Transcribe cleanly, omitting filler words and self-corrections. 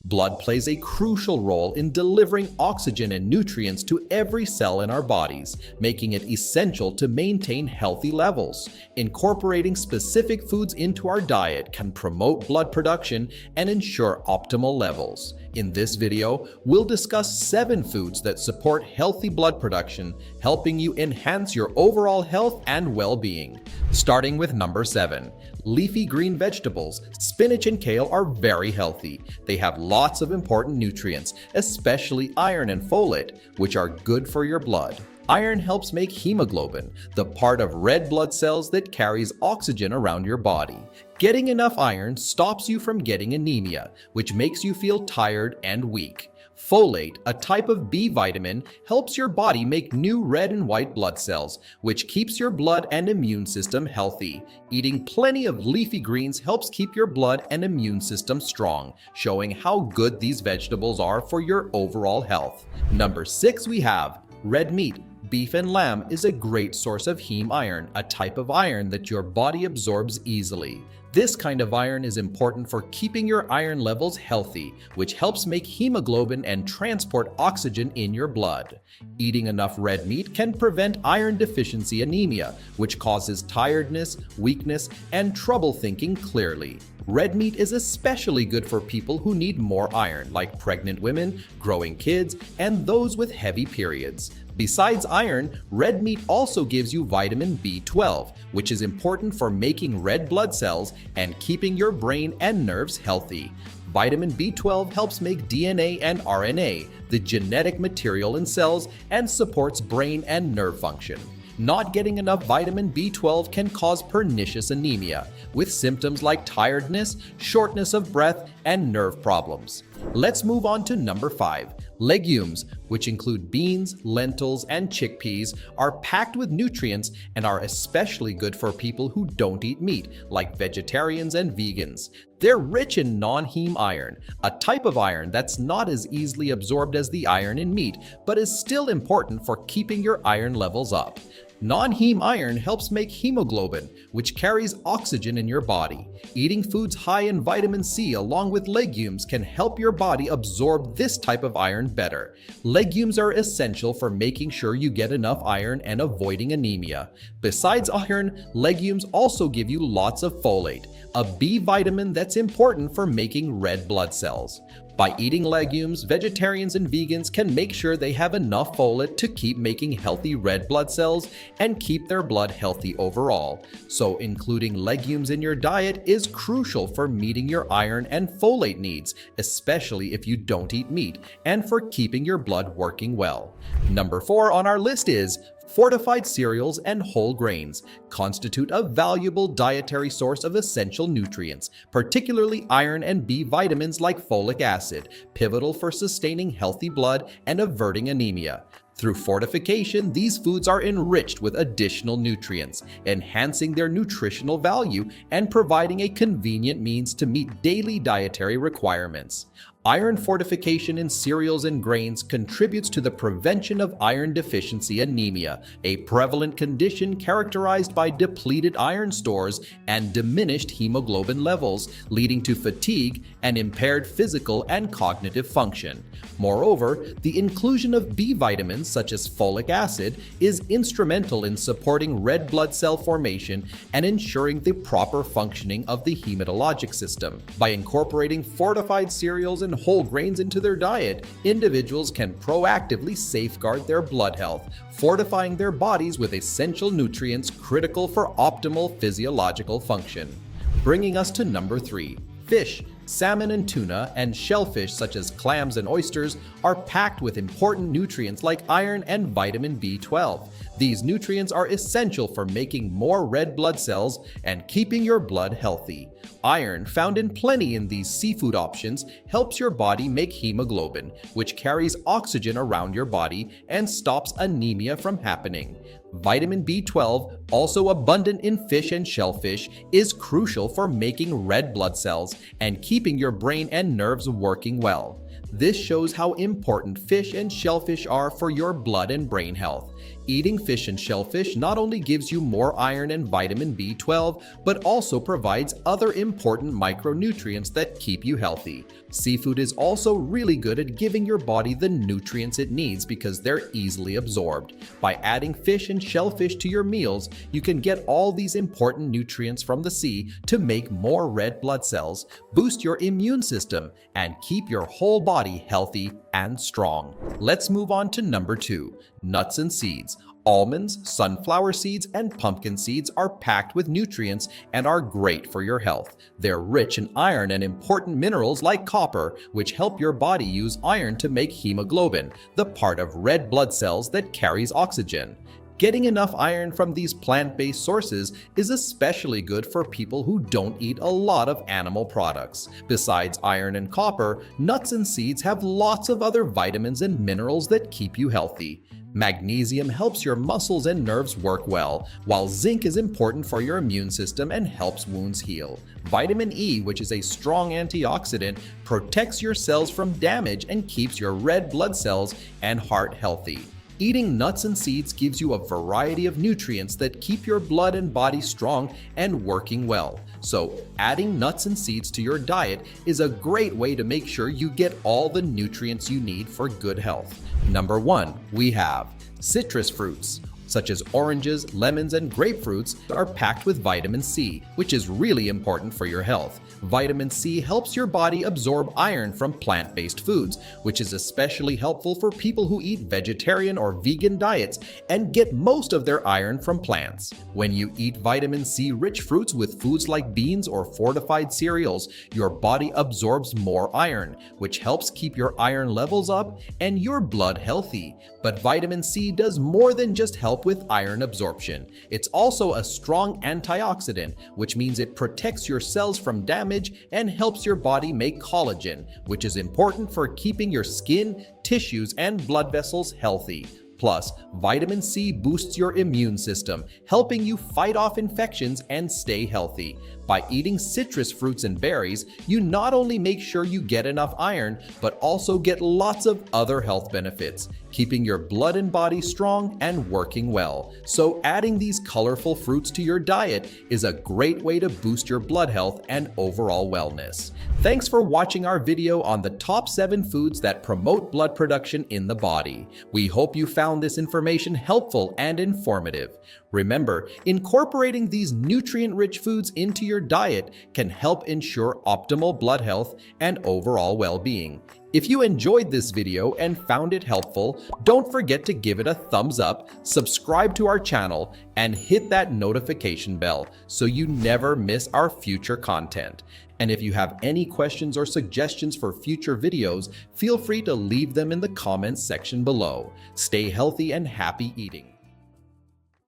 Blood plays a crucial role in delivering oxygen and nutrients to every cell in our bodies, making it essential to maintain healthy levels. Incorporating specific foods into our diet can promote blood production and ensure optimal levels. In this video, we'll discuss 7 foods that support healthy blood production, helping you enhance your overall health and well-being. Starting with number 7. Leafy green vegetables. Spinach and kale are very healthy. They have lots of important nutrients, especially iron and folate, which are good for your blood. Iron helps make hemoglobin, the part of red blood cells that carries oxygen around your body. Getting enough iron stops you from getting anemia, which makes you feel tired and weak. Folate, a type of B vitamin, helps your body make new red and white blood cells, which keeps your blood and immune system healthy. Eating plenty of leafy greens helps keep your blood and immune system strong, showing how good these vegetables are for your overall health. Number 6, we have red meat. Beef and lamb is a great source of heme iron, a type of iron that your body absorbs easily. This kind of iron is important for keeping your iron levels healthy, which helps make hemoglobin and transport oxygen in your blood. Eating enough red meat can prevent iron deficiency anemia, which causes tiredness, weakness, and trouble thinking clearly. Red meat is especially good for people who need more iron, like pregnant women, growing kids, and those with heavy periods. Besides iron, red meat also gives you vitamin B12, which is important for making red blood cells and keeping your brain and nerves healthy. Vitamin B12 helps make DNA and RNA, the genetic material in cells, and supports brain and nerve function. Not getting enough vitamin B12 can cause pernicious anemia, with symptoms like tiredness, shortness of breath, and nerve problems. Let's move on to number 5. Legumes, which include beans, lentils, and chickpeas, are packed with nutrients and are especially good for people who don't eat meat, like vegetarians and vegans. They're rich in non-heme iron, a type of iron that's not as easily absorbed as the iron in meat, but is still important for keeping your iron levels up. Non-heme iron helps make hemoglobin, which carries oxygen in your body. Eating foods high in vitamin C along with legumes can help your body absorb this type of iron better. Legumes are essential for making sure you get enough iron and avoiding anemia. Besides iron, legumes also give you lots of folate, a B vitamin that's important for making red blood cells. By eating legumes, vegetarians and vegans can make sure they have enough folate to keep making healthy red blood cells and keep their blood healthy overall. So including legumes in your diet is crucial for meeting your iron and folate needs, especially if you don't eat meat, and for keeping your blood working well. Number 4 on our list is fortified cereals and whole grains constitute a valuable dietary source of essential nutrients, particularly iron and B vitamins like folic acid, pivotal for sustaining healthy blood and averting anemia. Through fortification, these foods are enriched with additional nutrients, enhancing their nutritional value and providing a convenient means to meet daily dietary requirements. Iron fortification in cereals and grains contributes to the prevention of iron deficiency anemia, a prevalent condition characterized by depleted iron stores and diminished hemoglobin levels, leading to fatigue and impaired physical and cognitive function. Moreover, the inclusion of B vitamins such as folic acid is instrumental in supporting red blood cell formation and ensuring the proper functioning of the hematologic system. By incorporating fortified cereals and whole grains into their diet, individuals can proactively safeguard their blood health, fortifying their bodies with essential nutrients critical for optimal physiological function. Bringing us to number 3. Fish. Salmon and tuna and shellfish such as clams and oysters are packed with important nutrients like iron and vitamin B12. These nutrients are essential for making more red blood cells and keeping your blood healthy. Iron, found in plenty in these seafood options, helps your body make hemoglobin, which carries oxygen around your body and stops anemia from happening. Vitamin B12, also abundant in fish and shellfish, is crucial for making red blood cells and keeping your brain and nerves working well. This shows how important fish and shellfish are for your blood and brain health. Eating fish and shellfish not only gives you more iron and vitamin B12, but also provides other important micronutrients that keep you healthy. Seafood is also really good at giving your body the nutrients it needs because they're easily absorbed. By adding fish and shellfish to your meals, you can get all these important nutrients from the sea to make more red blood cells, boost your immune system, and keep your whole body healthy and strong. Let's move on to number 2, nuts and seeds. Almonds, sunflower seeds, and pumpkin seeds are packed with nutrients and are great for your health. They're rich in iron and important minerals like copper, which help your body use iron to make hemoglobin, the part of red blood cells that carries oxygen. Getting enough iron from these plant-based sources is especially good for people who don't eat a lot of animal products. Besides iron and copper, nuts and seeds have lots of other vitamins and minerals that keep you healthy. Magnesium helps your muscles and nerves work well, while zinc is important for your immune system and helps wounds heal. Vitamin E, which is a strong antioxidant, protects your cells from damage and keeps your red blood cells and heart healthy. Eating nuts and seeds gives you a variety of nutrients that keep your blood and body strong and working well. So, adding nuts and seeds to your diet is a great way to make sure you get all the nutrients you need for good health. Number 1, we have citrus fruits. Such as oranges, lemons, and grapefruits are packed with vitamin C, which is really important for your health. Vitamin C helps your body absorb iron from plant-based foods, which is especially helpful for people who eat vegetarian or vegan diets and get most of their iron from plants. When you eat vitamin C-rich fruits with foods like beans or fortified cereals, your body absorbs more iron, which helps keep your iron levels up and your blood healthy. But vitamin C does more than just help with iron absorption. It's also a strong antioxidant, which means it protects your cells from damage and helps your body make collagen, which is important for keeping your skin, tissues, and blood vessels healthy. Plus, vitamin C boosts your immune system, helping you fight off infections and stay healthy. By eating citrus fruits and berries, you not only make sure you get enough iron, but also get lots of other health benefits, keeping your blood and body strong and working well. So adding these colorful fruits to your diet is a great way to boost your blood health and overall wellness. Thanks for watching our video on the top 7 foods that promote blood production in the body. We hope you found this information helpful and informative. Remember, incorporating these nutrient-rich foods into your diet can help ensure optimal blood health and overall well-being. If you enjoyed this video and found it helpful, don't forget to give it a thumbs up, subscribe to our channel, and hit that notification bell so you never miss our future content. And if you have any questions or suggestions for future videos, feel free to leave them in the comments section below. Stay healthy and happy eating.